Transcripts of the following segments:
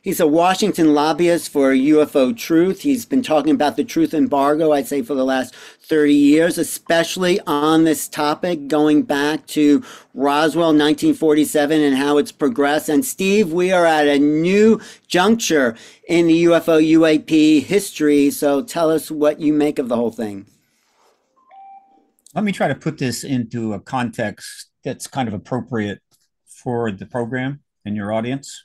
He's a Washington lobbyist for UFO Truth. He's been talking about the truth embargo, I'd say, for the last 30 years, especially on this topic, going back to Roswell 1947 and how it's progressed. And Steve, we are at a new juncture in the UFO UAP history. So tell us what you make of the whole thing. Let me try to put this into a context that's kind of appropriate for the program and your audience.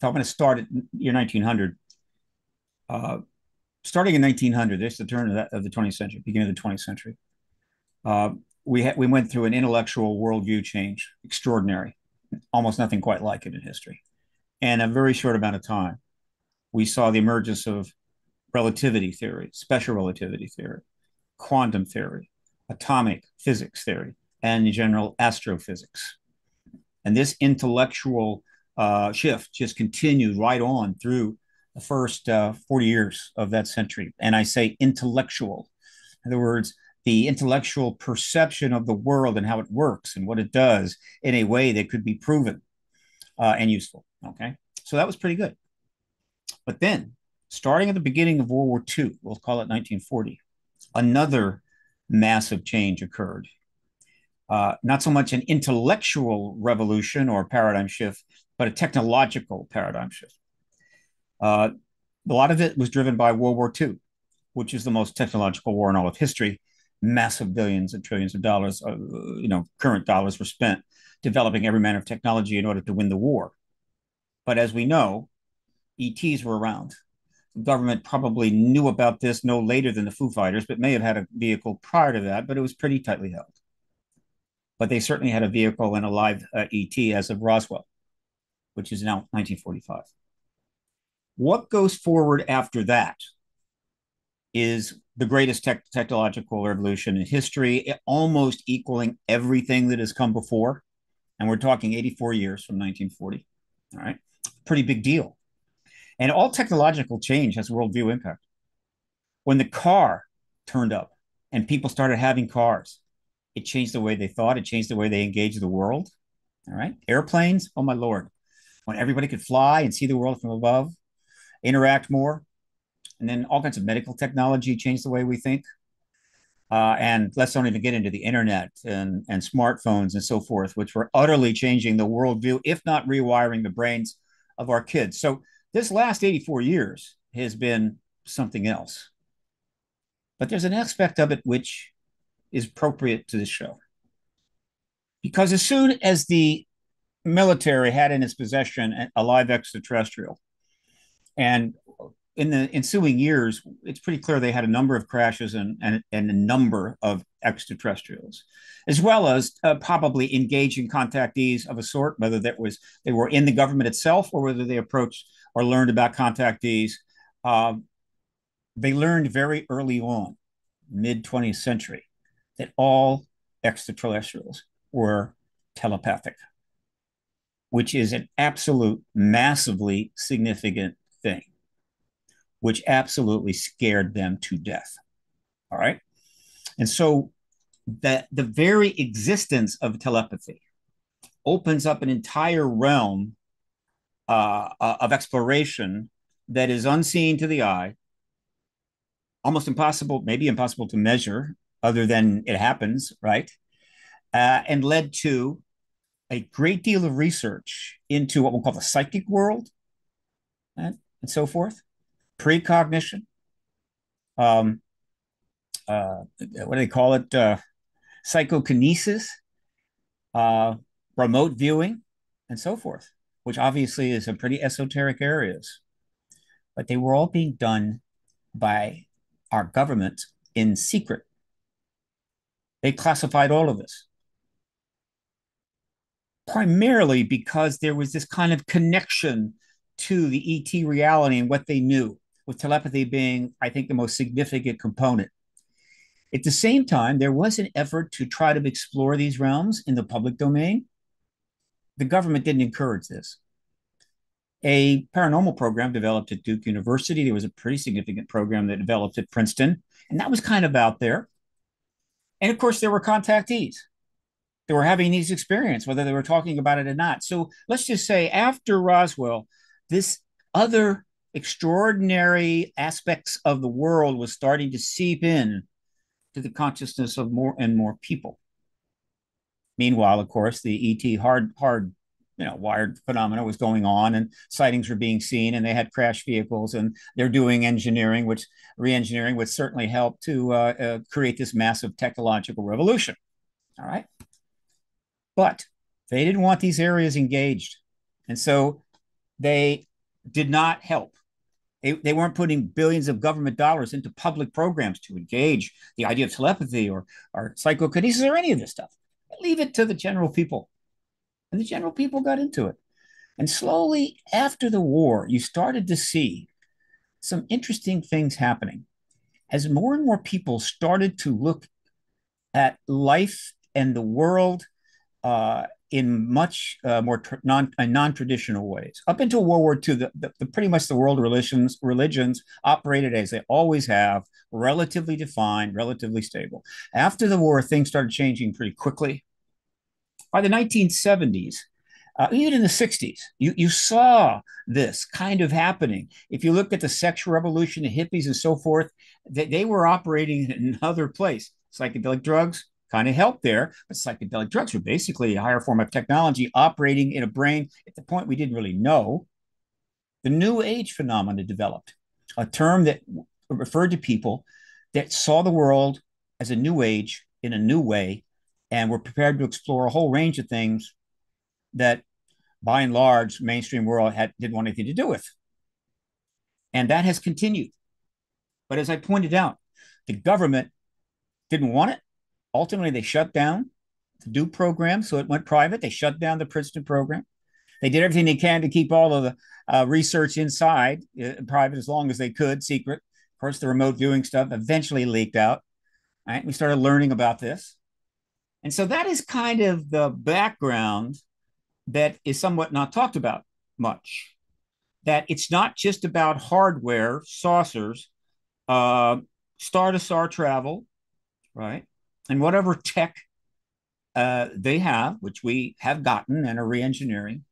So I'm going to start at year 1900. Starting in 1900, this is the turn of the 20th century, beginning of the 20th century. We went through an intellectual worldview change, extraordinary, almost nothing quite like it in history. And a very short amount of time, we saw the emergence of relativity theory, special relativity theory, quantum theory, atomic physics theory, and general astrophysics. And this intellectual shift just continued right on through the first 40 years of that century. And I say intellectual. In other words, the intellectual perception of the world and how it works and what it does in a way that could be proven and useful. Okay. So that was pretty good. But then, starting at the beginning of World War II, we'll call it 1940, another massive change occurred. Not so much an intellectual revolution or paradigm shift, but a technological paradigm shift. A lot of it was driven by World War II, which is the most technological war in all of history. Massive billions and trillions of dollars, current dollars were spent developing every manner of technology in order to win the war. But as we know, ETs were around. The government probably knew about this no later than the Foo Fighters, but may have had a vehicle prior to that, but it was pretty tightly held. But they certainly had a vehicle and a live ET as of Roswell, which is now 1945. What goes forward after that is the greatest technological revolution in history, almost equaling everything that has come before. And we're talking 84 years from 1940. All right. Pretty big deal. And all technological change has worldview impact. When the car turned up and people started having cars, it changed the way they thought. It changed the way they engaged the world. All right. Airplanes, oh my Lord. When everybody could fly and see the world from above, interact more. And then all kinds of medical technology changed the way we think. And let's don't even get into the internet and smartphones and so forth, which were utterly changing the worldview, if not rewiring the brains of our kids. So this last 84 years has been something else. But there's an aspect of it which is appropriate to this show. Because as soon as the military had in its possession a live extraterrestrial, and in the ensuing years, it's pretty clear they had a number of crashes and a number of extraterrestrials, as well as probably engaging contactees of a sort, whether they were in the government itself or whether they approached or learned about contactees. They learned very early on, mid 20th century, that all extraterrestrials were telepathic, which is an absolute, massively significant thing, which absolutely scared them to death. All right. And so the very existence of telepathy opens up an entire realm of exploration that is unseen to the eye, almost impossible, maybe impossible to measure, other than it happens, right? And led to a great deal of research into what we'll call the psychic world, and so forth, precognition, what do they call it? Psychokinesis, remote viewing, and so forth, which obviously is a pretty esoteric areas. But they were all being done by our government in secret. They classified all of this, primarily because there was this kind of connection to the ET reality and what they knew, with telepathy being, I think, the most significant component. At the same time, there was an effort to try to explore these realms in the public domain. The government didn't encourage this. A paranormal program developed at Duke University. There was a pretty significant program that developed at Princeton, and that was kind of out there. And of course, there were contactees. that were having these experiences, whether they were talking about it or not. So let's just say after Roswell, this other extraordinary aspects of the world was starting to seep in to the consciousness of more and more people. Meanwhile, of course, the ET hard wired phenomena was going on, and sightings were being seen, and they had crash vehicles, and they're doing engineering, which re-engineering would certainly help to create this massive technological revolution. All right, but they didn't want these areas engaged, and so they did not help. They weren't putting billions of government dollars into public programs to engage the idea of telepathy or psychokinesis or any of this stuff. Leave it to the general people. And the general people got into it. And slowly after the war, you started to see some interesting things happening as more and more people started to look at life and the world in much more non-traditional ways. Up until World War II, the pretty much the world religions operated as they always have, relatively defined, relatively stable. After the war, things started changing pretty quickly. By the 1970s, even in the 60s, you saw this kind of happening. If you look at the sexual revolution, the hippies and so forth, they were operating in another place. Psychedelic drugs kind of helped there, but psychedelic drugs were basically a higher form of technology operating in a brain at the point we didn't really know. The New Age phenomena developed, a term that referred to people that saw the world as a new age in a new way and were prepared to explore a whole range of things that, by and large, mainstream world didn't want anything to do with. And that has continued. But as I pointed out, the government didn't want it. Ultimately, they shut down the DO program, so it went private. They shut down the Princeton program. They did everything they can to keep all of the research inside, private as long as they could, secret. Of course, the remote viewing stuff eventually leaked out. Right? We started learning about this. And so that is kind of the background that is somewhat not talked about much. That it's not just about hardware, saucers, star to star travel, right? And whatever tech they have, which we have gotten and are re-engineering.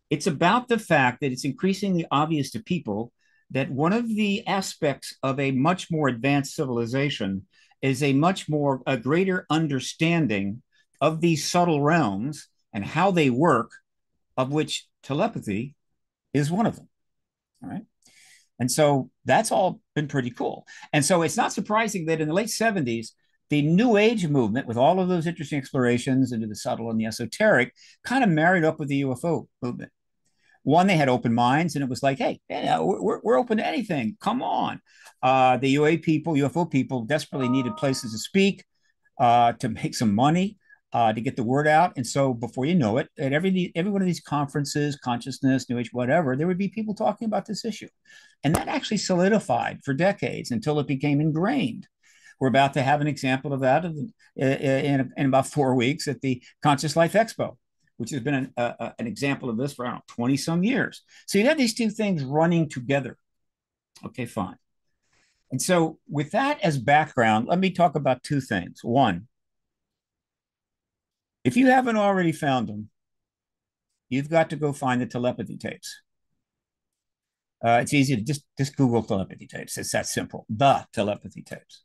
It's about the fact that it's increasingly obvious to people that one of the aspects of a much more advanced civilization is a greater understanding of these subtle realms and how they work, of which telepathy is one of them. All right. And so that's all been pretty cool. And so it's not surprising that in the late 70s, the New Age movement, with all of those interesting explorations into the subtle and the esoteric, kind of married up with the UFO movement. One, they had open minds, and it was like, hey, we're open to anything. Come on. The UFO people desperately needed places to speak, to make some money, to get the word out. And so before you know it, at every one of these conferences, consciousness, New Age, whatever, there would be people talking about this issue. And that actually solidified for decades until it became ingrained. We're about to have an example of that in about 4 weeks at the Conscious Life Expo, which has been an example of this for, I don't know, 20 some years. So you have these two things running together. Okay, fine. And so with that as background, let me talk about two things. One, if you haven't already found them, you've got to go find the telepathy tapes. It's easy to just Google telepathy tapes. It's that simple. The telepathy tapes.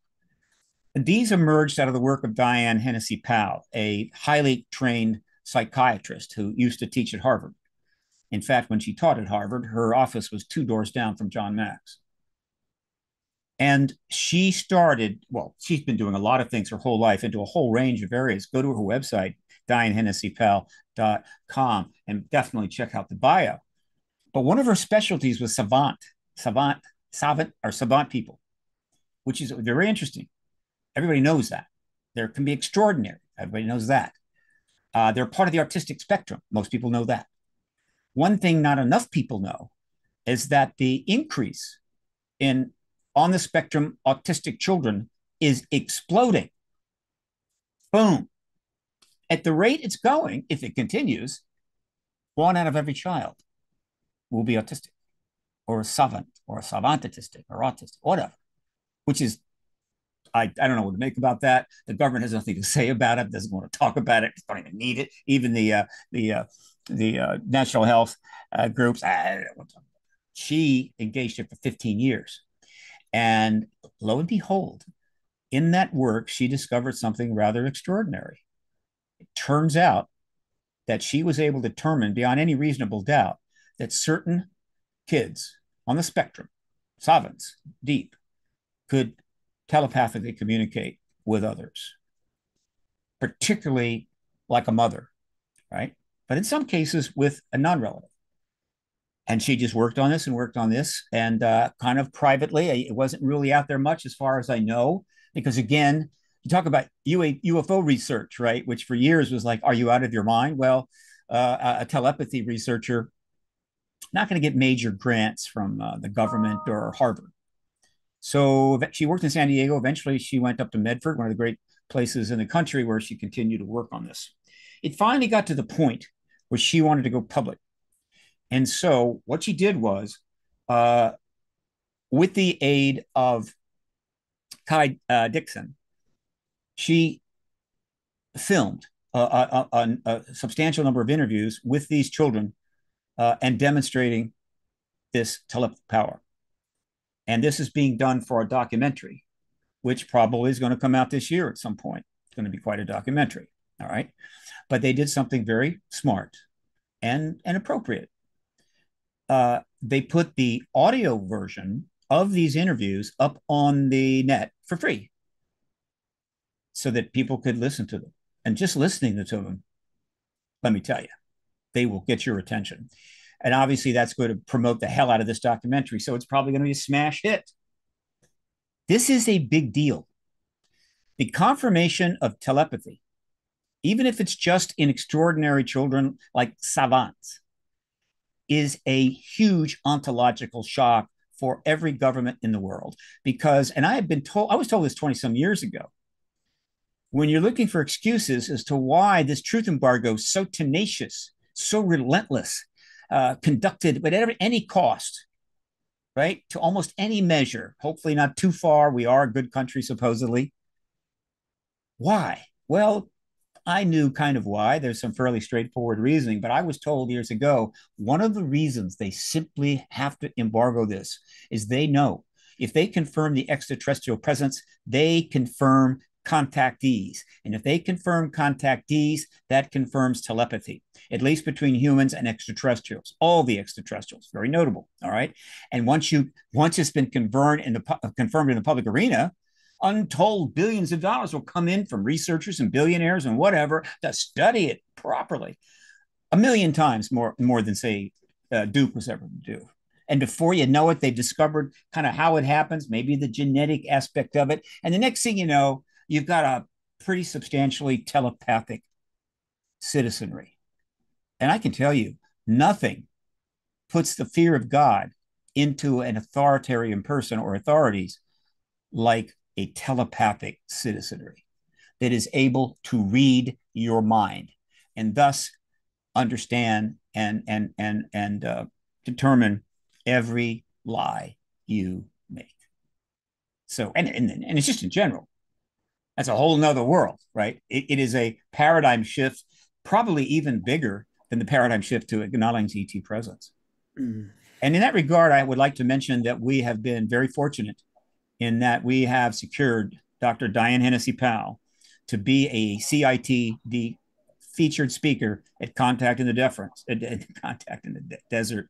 These emerged out of the work of Diane Hennessy Powell, a highly trained psychiatrist who used to teach at Harvard. In fact, when she taught at Harvard, her office was 2 doors down from John Mack's. And she started, well, she's been doing a lot of things her whole life into a whole range of areas. Go to her website, dianehennessypowell.com, and definitely check out the bio. But one of her specialties was savant people, which is very interesting. Everybody knows that. There can be extraordinary. Everybody knows that. They're part of the artistic spectrum. Most people know that. One thing not enough people know is that the increase in on the spectrum autistic children is exploding. Boom. At the rate it's going, if it continues, 1 out of every child will be autistic or a savant or a savant autistic or autistic, whatever, which is I don't know what to make about that. The government has nothing to say about it, doesn't want to talk about it, don't even need it. Even the national health groups, she engaged it for 15 years. And lo and behold, in that work, she discovered something rather extraordinary. It turns out that she was able to determine beyond any reasonable doubt that certain kids on the spectrum, savants, deep, could telepathically communicate with others, particularly like a mother, right? But in some cases with a non-relative. And she just worked on this and worked on this, and kind of privately. It wasn't really out there much as far as I know, because again, you talk about UFO research, right? Which for years was like, are you out of your mind? Well, a telepathy researcher not going to get major grants from the government or Harvard. So she worked in San Diego. Eventually, she went up to Medford, one of the great places in the country, where she continued to work on this. It finally got to the point where she wanted to go public. And so what she did was, with the aid of Kai Dixon, she filmed a substantial number of interviews with these children and demonstrating this telepathic power. And this is being done for a documentary, which probably is going to come out this year at some point. It's going to be quite a documentary. All right. But they did something very smart and appropriate. They put the audio version of these interviews up on the net for free so that people could listen to them. And just listening to them, let me tell you, they will get your attention. And obviously, that's going to promote the hell out of this documentary. So it's probably going to be a smash hit. This is a big deal. The confirmation of telepathy, even if it's just in extraordinary children like savants, is a huge ontological shock for every government in the world. Because, and I was told this 20 some years ago, when you're looking for excuses as to why this truth embargo is so tenacious, so relentless, conducted at any cost, right? To almost any measure, hopefully not too far. We are a good country, supposedly. Why? Well, I knew kind of why. There's some fairly straightforward reasoning, but I was told years ago, one of the reasons they simply have to embargo this is they know if they confirm the extraterrestrial presence, they confirm contactees. And if they confirm contactees, that confirms telepathy, at least between humans and extraterrestrials, all the extraterrestrials, very notable. All right. And once it's been confirmed in the public arena, untold billions of dollars will come in from researchers and billionaires and whatever to study it properly. A million times more than, say, Duke was ever to do. And before you know it, they've discovered kind of how it happens, maybe the genetic aspect of it. And the next thing you know, you've got a pretty substantially telepathic citizenry. And I can tell you, nothing puts the fear of God into an authoritarian person or authorities like a telepathic citizenry that is able to read your mind and thus understand and determine every lie you make. So, and it's just in general. That's a whole nother world, right? It is a paradigm shift, probably even bigger than the paradigm shift to acknowledging ET presence. Mm. And in that regard, I would like to mention that we have been very fortunate in that we have secured Dr. Diane Hennessy Powell to be a CITD featured speaker at Contact in the Desert,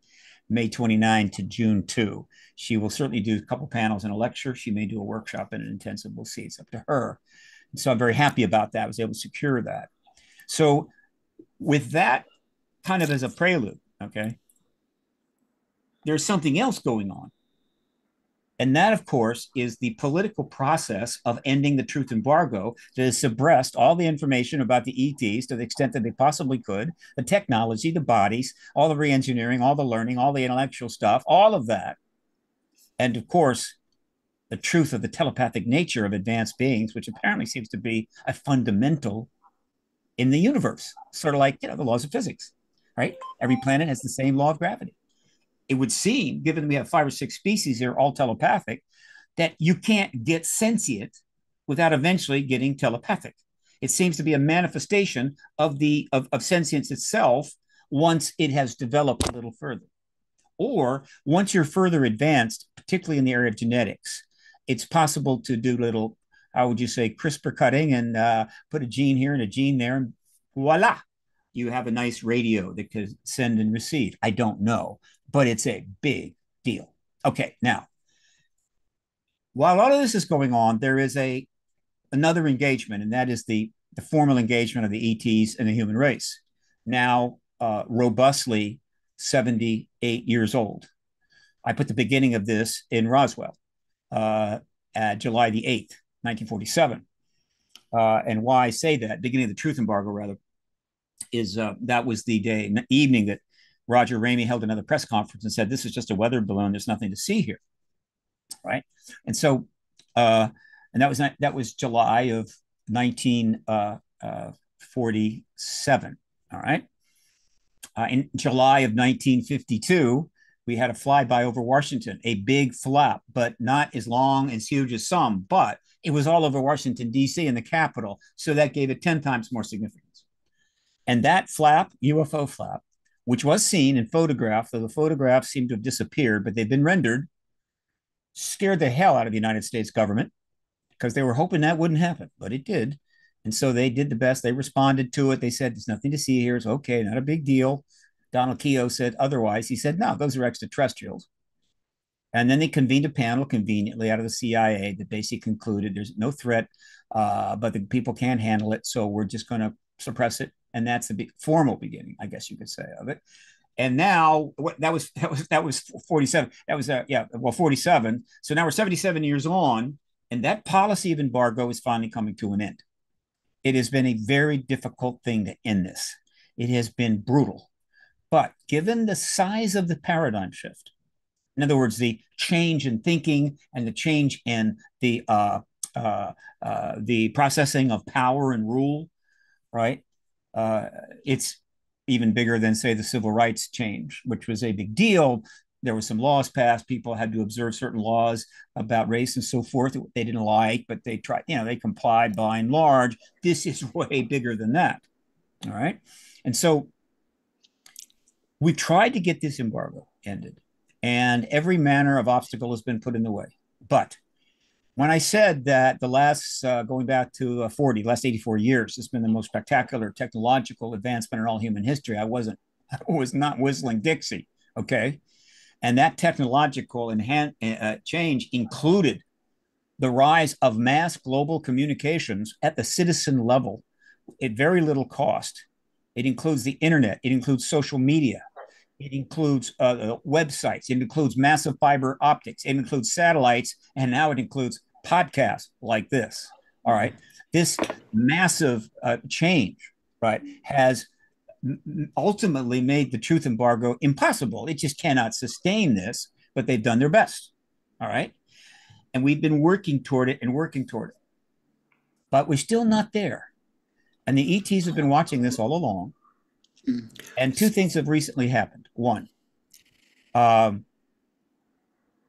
May 29 to June 2. She will certainly do a couple panels and a lecture. She may do a workshop and an intensive. We'll see. It's up to her. And so I'm very happy about that. I was able to secure that. So with that kind of as a prelude, okay, there's something else going on. And that, of course, is the political process of ending the truth embargo that has suppressed all the information about the ETs to the extent that they possibly could, the technology, the bodies, all the reengineering, all the learning, all the intellectual stuff, all of that. And, of course, the truth of the telepathic nature of advanced beings, which apparently seems to be a fundamental in the universe, sort of like, the laws of physics, right? Every planet has the same law of gravity. It would seem, given we have 5 or 6 species here, all telepathic, that you can't get sentient without eventually getting telepathic. It seems to be a manifestation of sentience itself once it has developed a little further. Or once you're further advanced, particularly in the area of genetics, it's possible to do little, how would you say, CRISPR cutting and put a gene here and a gene there, and voila, you have a nice radio that can send and receive. I don't know, but it's a big deal. Okay, now, while all of this is going on, there is another engagement, and that is the formal engagement of the ETs and the human race. Now, robustly 78 years old. I put the beginning of this in Roswell, at July the 8th, 1947. And why I say that, beginning of the truth embargo, rather, is that was the evening that Roger Ramey held another press conference and said, this is just a weather balloon. There's nothing to see here. Right. And so, and that was July of 1947. All right. In July of 1952, we had a flyby over Washington, a big flap, but not as long as huge as some, but it was all over Washington, D.C. and the Capitol. So that gave it 10 times more significance. And that flap, UFO flap, which was seen and photographed, though the photographs seem to have disappeared, but they've been rendered, scared the hell out of the United States government because they were hoping that wouldn't happen, but it did. And so they did the best. They responded to it. They said, there's nothing to see here. It's okay, not a big deal. Donald Keogh said otherwise. He said, no, those are extraterrestrials. And then they convened a panel conveniently out of the CIA that basically concluded there's no threat, but the people can't handle it. So we're just going to suppress it. And that's the formal beginning, I guess you could say, of it. And now that was 47. That was 47. So now we're 77 years on, and that policy of embargo is finally coming to an end. It has been a very difficult thing to end this. It has been brutal. But given the size of the paradigm shift, in other words, the change in thinking and the change in the processing of power and rule, right? It's even bigger than, say, the civil rights change, which was a big deal. There were some laws passed. People had to observe certain laws about race and so forth that they didn't like, but they tried, they complied by and large. This is way bigger than that. All right. And so we tried to get this embargo ended, and every manner of obstacle has been put in the way. But when I said that the last, going back to last 84 years, has been the most spectacular technological advancement in all human history, I was not whistling Dixie, okay? And that technological change included the rise of mass global communications at the citizen level at very little cost. It includes the internet. It includes social media. It includes websites. It includes massive fiber optics. It includes satellites. And now it includes podcasts like this. All right. This massive change, right, has ultimately made the truth embargo impossible. It just cannot sustain this, but they've done their best. All right. And we've been working toward it and working toward it. But we're still not there. And the ETs have been watching this all along. And two things have recently happened. One,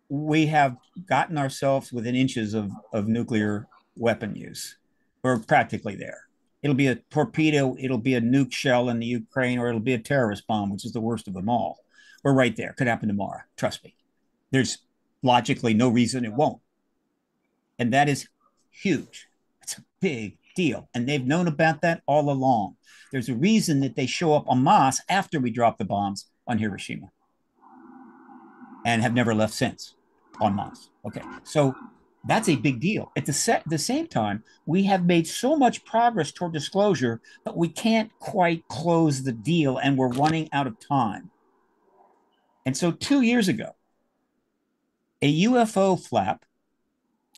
we have gotten ourselves within inches of nuclear weapon use. We're practically there. It'll be a torpedo, it'll be a nuke shell in the Ukraine, or it'll be a terrorist bomb, which is the worst of them all. We're right there. Could happen tomorrow. Trust me. There's logically no reason it won't. And that is huge. It's a big deal. And they've known about that all along. There's a reason that they show up en masse after we drop the bombs on Hiroshima and have never left since en masse. Okay. So that's a big deal. At the same time, we have made so much progress toward disclosure, but we can't quite close the deal, and we're running out of time. And so 2 years ago, a UFO flap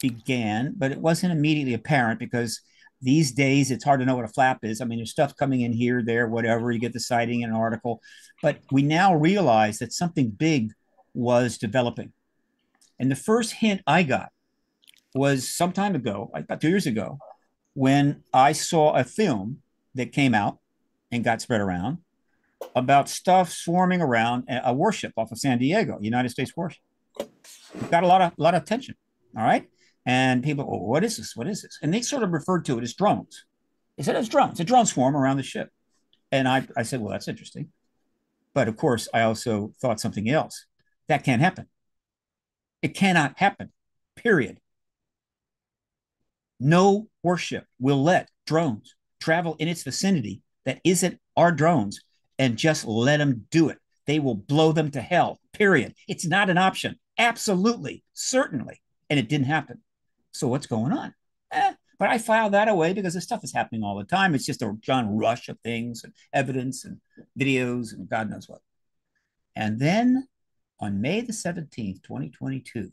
began, but it wasn't immediately apparent because these days it's hard to know what a flap is. I mean, there's stuff coming in here, there, whatever. You get the sighting in an article. But we now realize that something big was developing. And the first hint I got was some time ago, about 2 years ago, when I saw a film that came out and got spread around about stuff swarming around a warship off of San Diego, United States warship. It got a lot of attention. All right. And people, oh, what is this? What is this? And they sort of referred to it as drones. They said it's drones. A drone swarm around the ship. And I said, well, that's interesting. But of course, I also thought something else. That can't happen. It cannot happen, period. No warship will let drones travel in its vicinity that isn't our drones and just let them do it. They will blow them to hell, period. It's not an option. Absolutely, certainly. And it didn't happen. So what's going on? But I filed that away because this stuff is happening all the time. It's just a John rush of things and evidence and videos and God knows what. And then on May the 17th, 2022,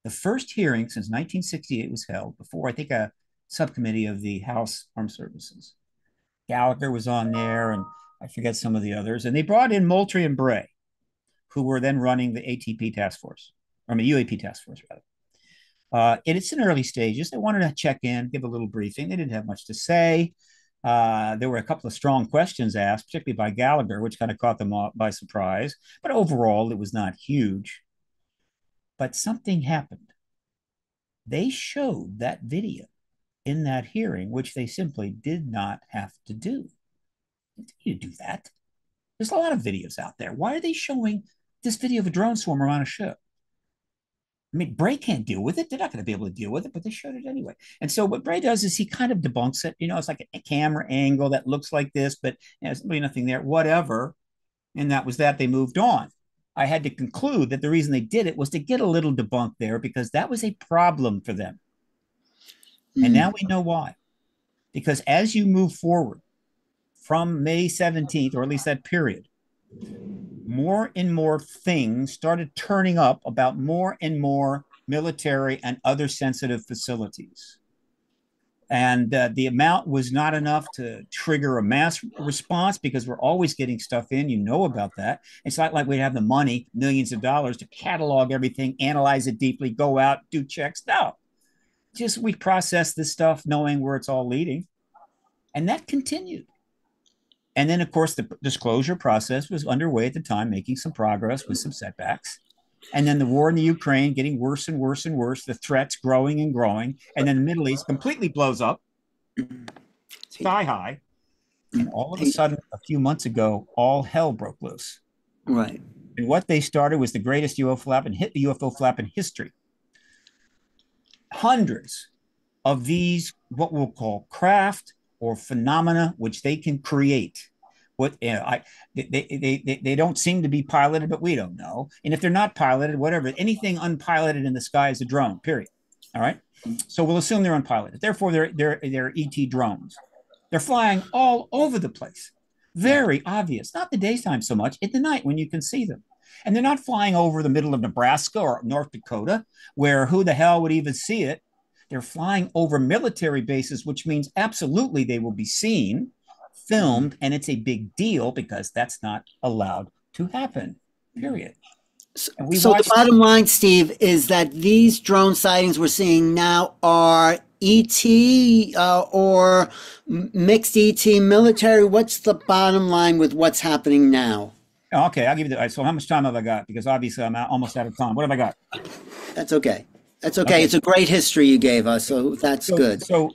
the first hearing since 1968 was held before, I think, a subcommittee of the House Armed Services. Gallagher was on there, and I forget some of the others. And they brought in Moultrie and Bray, who were then running the ATP task force, or the UAP task force, rather. And it's in early stages. They wanted to check in, give a little briefing. They didn't have much to say. There were a couple of strong questions asked, particularly by Gallagher, which kind of caught them by surprise. But overall, it was not huge. But something happened. They showed that video in that hearing, which they simply did not have to do. You do that. There's a lot of videos out there. Why are they showing this video of a drone swarm around a ship? I mean, Bray can't deal with it. They're not going to be able to deal with it, but they showed it anyway. And so what Bray does is he kind of debunks it. You know, it's like a camera angle that looks like this, but there's really nothing there, whatever. And that was that. They moved on. I had to conclude that the reason they did it was to get a little debunk there because that was a problem for them. And now we know why. Because as you move forward from May 17th, or at least that period, more and more things started turning up about more and more military and other sensitive facilities. And the amount was not enough to trigger a mass response because we're always getting stuff in. You know about that. It's not like we have the money, millions of dollars to catalog everything, analyze it deeply, go out, do checks. No, just we process this stuff knowing where it's all leading. And that continued. And then, of course, the disclosure process was underway at the time, making some progress with some setbacks. And then the war in the Ukraine getting worse and worse and worse, the threats growing and growing. And then the Middle East completely blows up, sky high. And all of a sudden, a few months ago, all hell broke loose. Right. And what they started was the greatest UFO flap in history. Hundreds of these, what we'll call craft or phenomena, which they can create. What they don't seem to be piloted, but we don't know. And if they're not piloted, whatever, anything unpiloted in the sky is a drone. Period. All right. So we'll assume they're unpiloted. Therefore, they're ET drones. They're flying all over the place. Very obvious. Not the daytime so much. At the night when you can see them. And they're not flying over the middle of Nebraska or North Dakota, where who the hell would even see it? They're flying over military bases, which means absolutely they will be seen, filmed, and it's a big deal because that's not allowed to happen, period. So the bottom line, Steve, is that these drone sightings we're seeing now are ET or mixed ET military. What's the bottom line with what's happening now? Okay, I'll give you so how much time have I got? Because obviously I'm almost out of time. What have I got? That's okay. That's okay. It's a great history you gave us, so that's good. So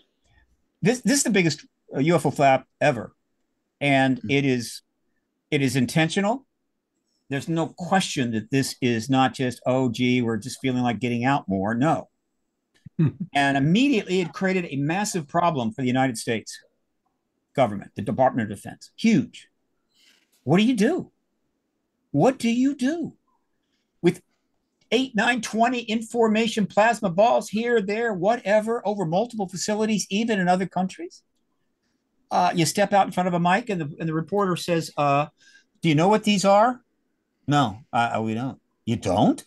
this is the biggest UFO flap ever, and it is intentional. There's no question that this is not just, oh, gee, we're just feeling like getting out more. No. And immediately it created a massive problem for the United States government, the Department of Defense. Huge. What do you do? What do you do with 8, 9, 20 information plasma balls here, there, whatever, over multiple facilities, even in other countries? You step out in front of a mic and the reporter says, do you know what these are? No, we don't. You don't?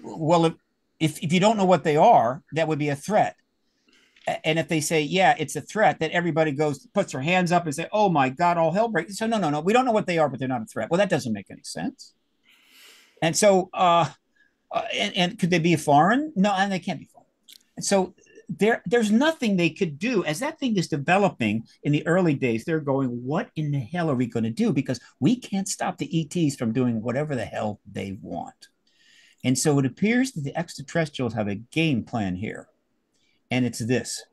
Well, if you don't know what they are, that would be a threat. And if they say, yeah, it's a threat, then everybody puts their hands up and say, oh my God, all hell breaks. So no, we don't know what they are, but they're not a threat. Well, that doesn't make any sense. And so, and could they be foreign? No, and they can't be foreign. And so there's nothing they could do. As that thing is developing in the early days, they're going, what in the hell are we going to do? Because we can't stop the ETs from doing whatever the hell they want. And so it appears that the extraterrestrials have a game plan here. And it's this: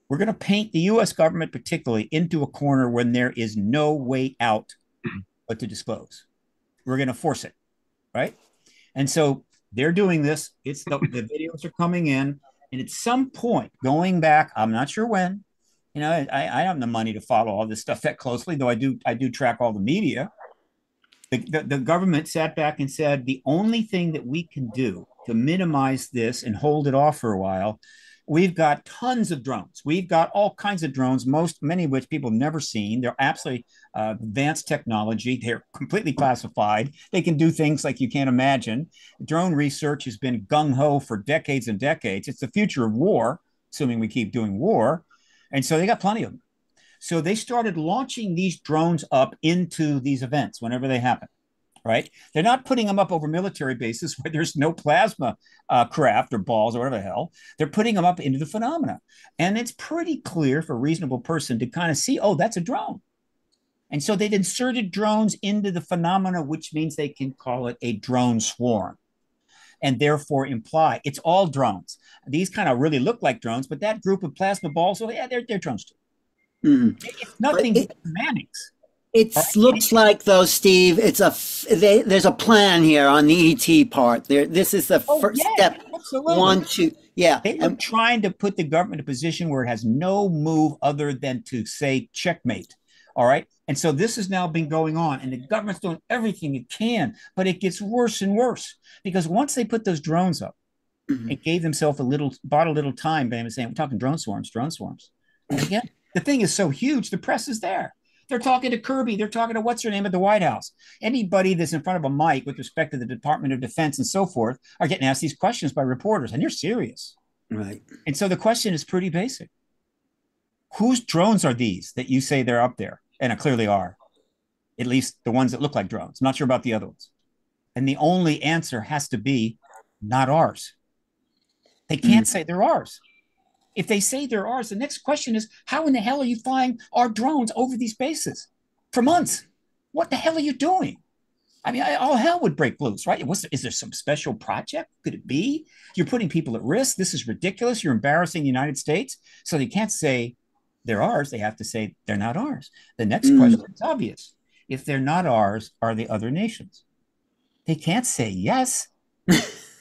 we're going to paint the US government, particularly, into a corner when there is no way out but to disclose. We're going to force it, right? And so they're doing this. It's the videos are coming in. And at some point, going back, I'm not sure when, I don't have the money to follow all this stuff that closely, though I do track all the media. The government sat back and said the only thing that we can do to minimize this and hold it off for a while, we've got tons of drones. We've got all kinds of drones, many of which people have never seen. They're absolutely advanced technology. They're completely classified. They can do things like you can't imagine. Drone research has been gung-ho for decades and decades. It's the future of war, assuming we keep doing war. And so they got plenty of them. So they started launching these drones up into these events whenever they happen, right? They're not putting them up over military bases where there's no plasma craft or balls or whatever the hell. They're putting them up into the phenomena. And it's pretty clear for a reasonable person to kind of see, oh, that's a drone. And so they've inserted drones into the phenomena, which means they can call it a drone swarm and therefore imply it's all drones. These kind of really look like drones, but that group of plasma balls, oh, yeah, they're drones too. Mhm. It's nothing but semantics. It looks like, though, Steve, there's a plan here on the ET part. This is the first step. Absolutely. 1, 2, yeah. They are trying to put the government in a position where it has no move other than to say checkmate. All right. And so this has now been going on, and the government's doing everything it can, but it gets worse and worse because once they put those drones up, it gave themselves bought a little time, bam, and saying, we're talking drone swarms. And again, the thing is so huge, the press is there. They're talking to Kirby. They're talking to what's her name at the White House. Anybody that's in front of a mic with respect to the Department of Defense and so forth are getting asked these questions by reporters, and they're serious. Right. And so the question is pretty basic. Whose drones are these that you say they're up there? And it clearly are, at least the ones that look like drones. I'm not sure about the other ones. And the only answer has to be not ours. They can't say they're ours. If they say they're ours, the next question is, how in the hell are you flying our drones over these bases for months? What the hell are you doing? I mean, all hell would break loose, right? Is there some special project? Could it be? You're putting people at risk. This is ridiculous. You're embarrassing the United States. So they can't say they're ours. They have to say they're not ours. The next question is obvious. If they're not ours, are they other nations? They can't say yes.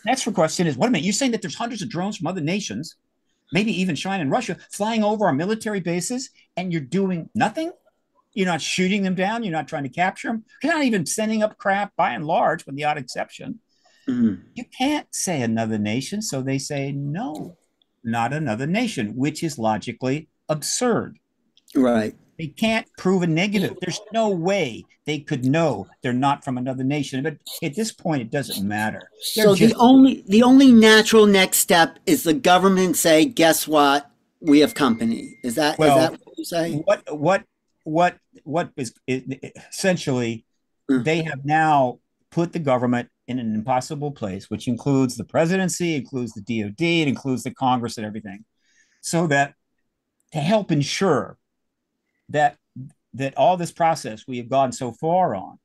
Next question is, wait a minute, you're saying that there's hundreds of drones from other nations, maybe even China and Russia, flying over our military bases, and you're doing nothing? You're not shooting them down. You're not trying to capture them. You're not even sending up craft, by and large, with the odd exception. You can't say another nation, so they say no, not another nation, which is logically absurd. Right. They can't prove a negative. There's no way they could know they're not from another nation. But at this point, it doesn't matter. So the only natural next step is the government say, guess what? We have company. Is that what you say? What is essentially they have now put the government in an impossible place, which includes the presidency, includes the DOD, it includes the Congress and everything, so that to help ensure that all this process we have gone so far on,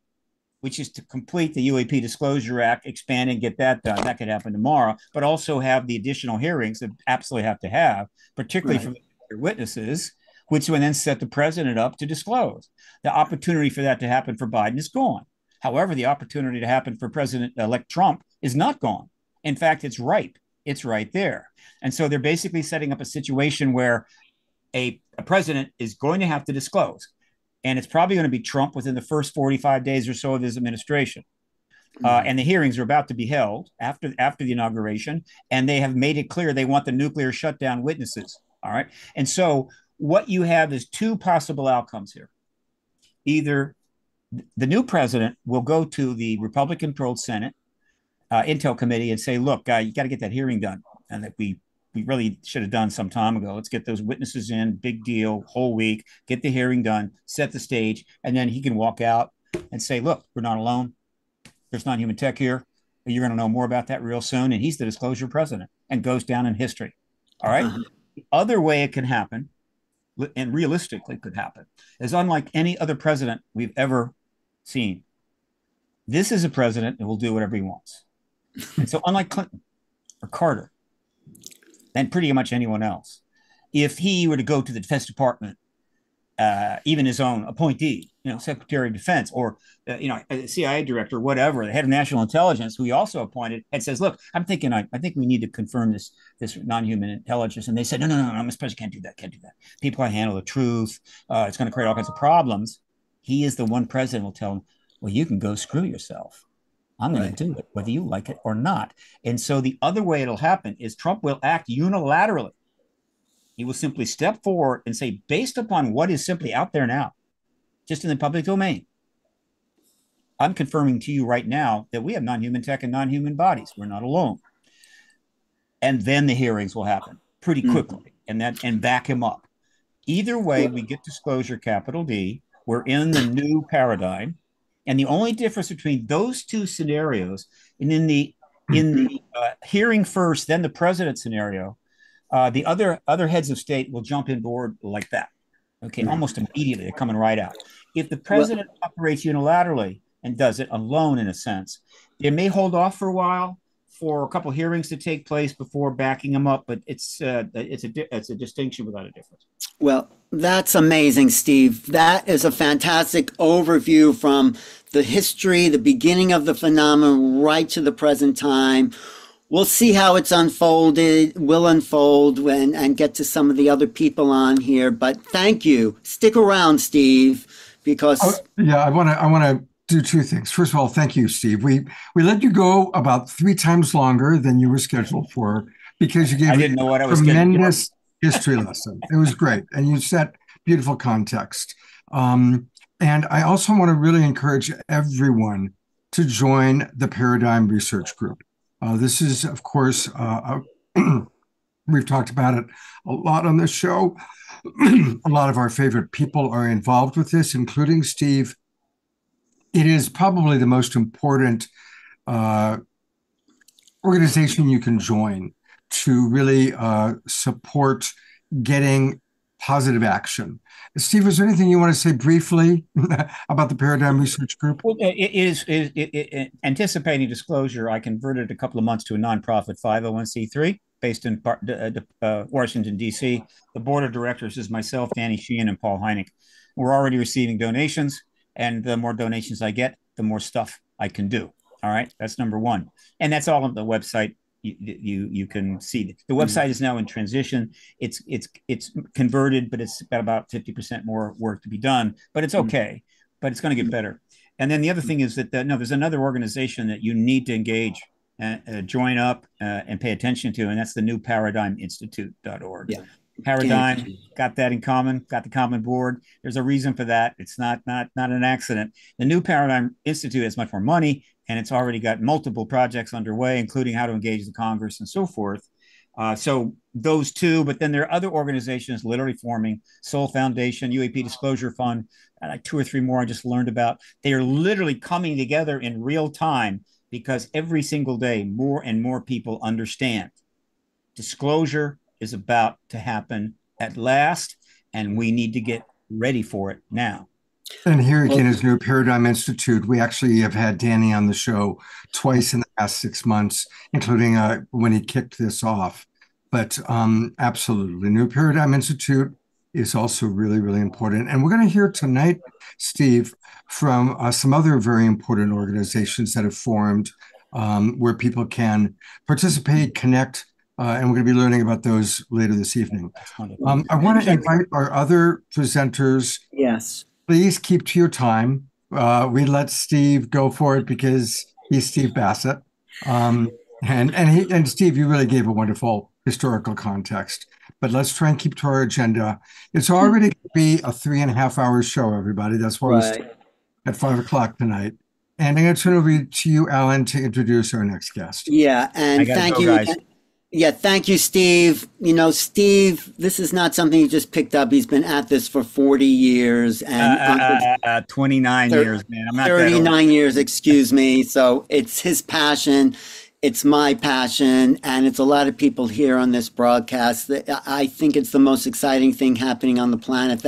which is to complete the UAP Disclosure Act, expand and get that done. That could happen tomorrow, but also have the additional hearings that absolutely have to have, particularly from the witnesses, which would then set the president up to disclose. The opportunity for that to happen for Biden is gone. However, the opportunity to happen for President-elect Trump is not gone. In fact, it's ripe. It's right there. And so they're basically setting up a situation where a president is going to have to disclose. And it's probably going to be Trump within the first 45 days or so of his administration. And the hearings are about to be held after the inauguration. And they have made it clear they want the nuclear shutdown witnesses. All right. And so what you have is two possible outcomes here. Either the new president will go to the Republican-controlled Senate Intel Committee and say, look, you got to get that hearing done. And that we really should have done some time ago. Let's get those witnesses in, big deal, whole week, get the hearing done, set the stage, and then he can walk out and say, look, we're not alone. There's non-human tech here. You're going to know more about that real soon. And he's the disclosure president and goes down in history. All right. The other way it can happen, and realistically could happen, is unlike any other president we've ever seen. This is a president that will do whatever he wants. And so unlike Clinton or Carter and pretty much anyone else, if he were to go to the Defense Department, even his own appointee, Secretary of Defense, or CIA director, whatever, the head of national intelligence, who he also appointed, and says, "Look, I think we need to confirm this non-human intelligence," and they said, "No, Mr. President, can't do that. People can't handle the truth. It's going to create all kinds of problems." He is the one president will tell him, "Well, you can go screw yourself. I'm going to do it, whether you like it or not." And so the other way it'll happen is Trump will act unilaterally. He will simply step forward and say, based upon what is simply out there now, just in the public domain, I'm confirming to you right now that we have non-human tech and non-human bodies. We're not alone. And then the hearings will happen pretty quickly and back him up. Either way, we get disclosure, capital D. We're in the new paradigm. And the only difference between those two scenarios, and in the hearing first, then the president scenario, the other heads of state will jump in board like that. Okay, almost immediately, they're coming right out. If the president operates unilaterally and does it alone, in a sense, it may hold off for a while for a couple of hearings to take place before backing him up, but it's a distinction without a difference. Well, that's amazing, Steve. That is a fantastic overview from the history, the beginning of the phenomenon, right to the present time. We'll see how it's unfolded, will unfold and get to some of the other people on here. But thank you. Stick around, Steve, because I want to do two things. First of all, thank you, Steve. We let you go about 3 times longer than you were scheduled for because you gave a tremendous history lesson. It was great, and you set beautiful context. And I also want to really encourage everyone to join the Paradigm Research Group. This is, of course, we've talked about it a lot on this show. A lot of our favorite people are involved with this, including Steve. It is probably the most important organization you can join to really support getting positive action. Steve, is there anything you want to say briefly about the Paradigm Research Group? Well, anticipating disclosure, I converted a couple of months to a nonprofit 501c3 based in Washington, D.C. The board of directors is myself, Danny Sheehan, and Paul Hynek. We're already receiving donations, and the more donations I get, the more stuff I can do. All right, that's number one. And that's all on the website. You can see the website is now in transition. It's converted, but it's got about 50% more work to be done. But it's okay. But it's going to get better. And then the other thing is that there's another organization that you need to engage, join up, and pay attention to, and that's the New Paradigm Institute.org. Yeah. Paradigm got that in common, got the common board. There's a reason for that. It's not an accident. The New Paradigm Institute has much more money, and it's already got multiple projects underway, including how to engage the Congress and so forth. So those two, but then there are other organizations literally forming, Soul Foundation, UAP Disclosure Fund, like 2 or 3 more I just learned about. They are literally coming together in real time because every single day, more and more people understand disclosure is about to happen at last, and we need to get ready for it now. And here again is New Paradigm Institute. We actually have had Danny on the show twice in the past 6 months, including when he kicked this off. But absolutely, New Paradigm Institute is also really, really important. And we're going to hear tonight, Steve, from some other very important organizations that have formed where people can participate, connect, and we're going to be learning about those later this evening. I want to invite our other presenters. Yes. Please keep to your time. We let Steve go for it because he's Steve Bassett. And Steve, you really gave a wonderful historical context. But let's try and keep to our agenda. It's already going to be a 3.5-hour show, everybody. That's why we start at 5 o'clock tonight. And I'm going to turn over to you, Alan, to introduce our next guest. Yeah, and thank you, guys. Yeah, thank you, Steve. Steve, this is not something he just picked up. He's been at this for 40 years. And 29 years, man. I'm not 39 years, excuse me. So it's his passion. It's my passion. And it's a lot of people here on this broadcast. I think it's the most exciting thing happening on the planet.